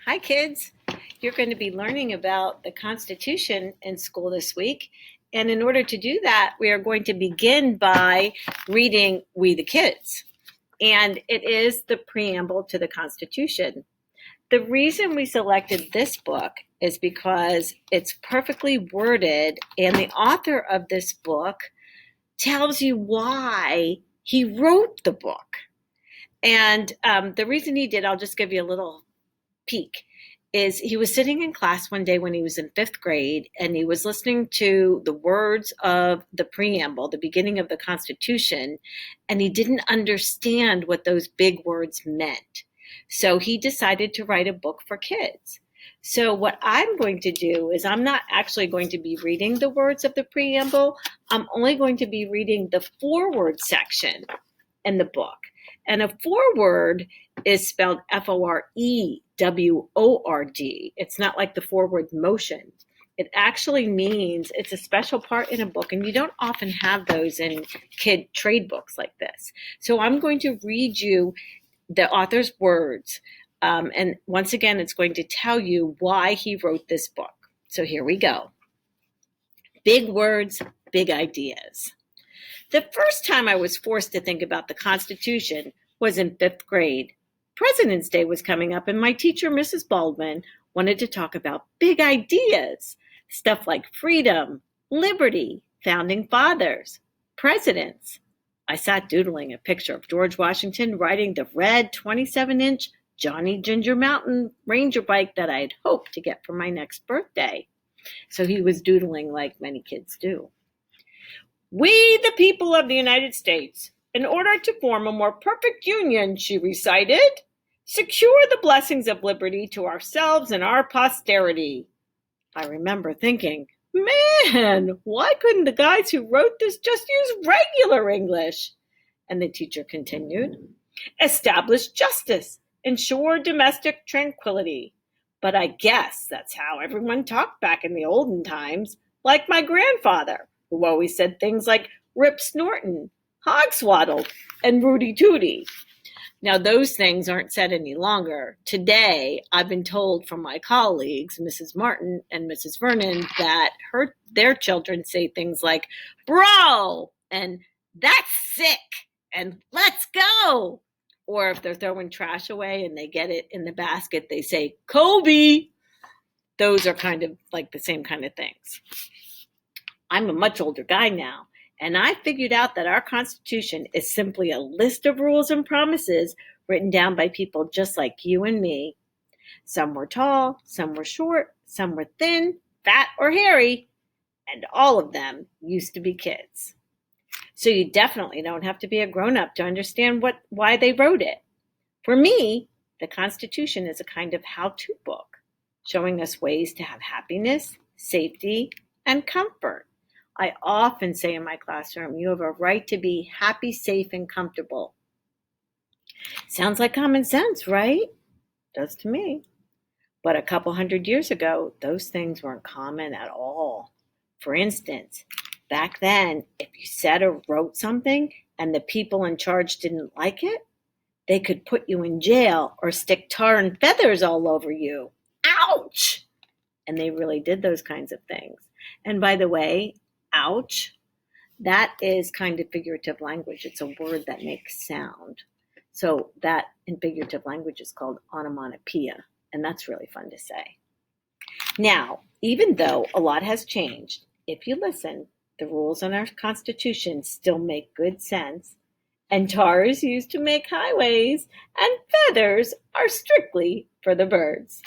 Hi, kids. You're going to be learning about the Constitution in school this week. And in order to do that, we are going to begin by reading We the Kids. And it is the preamble to the Constitution. The reason we selected this book is because it's perfectly worded, and the author of this book tells you why he wrote the book. And the reason he did, I'll just give you a little peek, is he was sitting in class one day when he was in fifth grade, and he was listening to the words of the preamble, the beginning of the Constitution, and he didn't understand what those big words meant. So he decided to write a book for kids. So what I'm going to do is I'm not actually going to be reading the words of the preamble. I'm only going to be reading the foreword section in the book. And a foreword is spelled Foreword. It's not like the forward motion. It actually means it's a special part in a book, and you don't often have those in kid trade books like this. So I'm going to read you the author's words. And once again, it's going to tell you why he wrote this book. So here we go. Big words, big ideas. The first time I was forced to think about the Constitution was in fifth grade. President's Day was coming up, and my teacher, Mrs. Baldwin, wanted to talk about big ideas, stuff like freedom, liberty, founding fathers, presidents. I sat doodling a picture of George Washington riding the red 27-inch Johnny Ginger Mountain Ranger bike that I had hoped to get for my next birthday. So he was doodling like many kids do. We, the people of the United States, in order to form a more perfect union, she recited, secure the blessings of liberty to ourselves and our posterity. I remember thinking, man, why couldn't the guys who wrote this just use regular English? And the teacher continued, establish justice, ensure domestic tranquility. But I guess that's how everyone talked back in the olden times, like my grandfather, who always said things like Rip Snorton, Hogswaddle, and Rudy Tooty. Now, those things aren't said any longer. Today, I've been told from my colleagues, Mrs. Martin and Mrs. Vernon, that their children say things like, bro, and that's sick, and let's go. Or if they're throwing trash away and they get it in the basket, they say, Kobe. Those are kind of like the same kind of things. I'm a much older guy now, and I figured out that our Constitution is simply a list of rules and promises written down by people just like you and me. Some were tall, some were short, some were thin, fat, or hairy, and all of them used to be kids. So you definitely don't have to be a grown-up to understand why they wrote it. For me, the Constitution is a kind of how-to book, showing us ways to have happiness, safety, and comfort. I often say in my classroom, you have a right to be happy, safe, and comfortable. Sounds like common sense, right? Does to me. But a couple hundred years ago, those things weren't common at all. For instance, back then, if you said or wrote something and the people in charge didn't like it, they could put you in jail or stick tar and feathers all over you. Ouch! And they really did those kinds of things. And by the way, ouch, that is kind of figurative language. It's a word that makes sound. So that in figurative language is called onomatopoeia, and that's really fun to say. Now, even though a lot has changed, if you listen, the rules in our Constitution still make good sense, and tar is used to make highways, and feathers are strictly for the birds.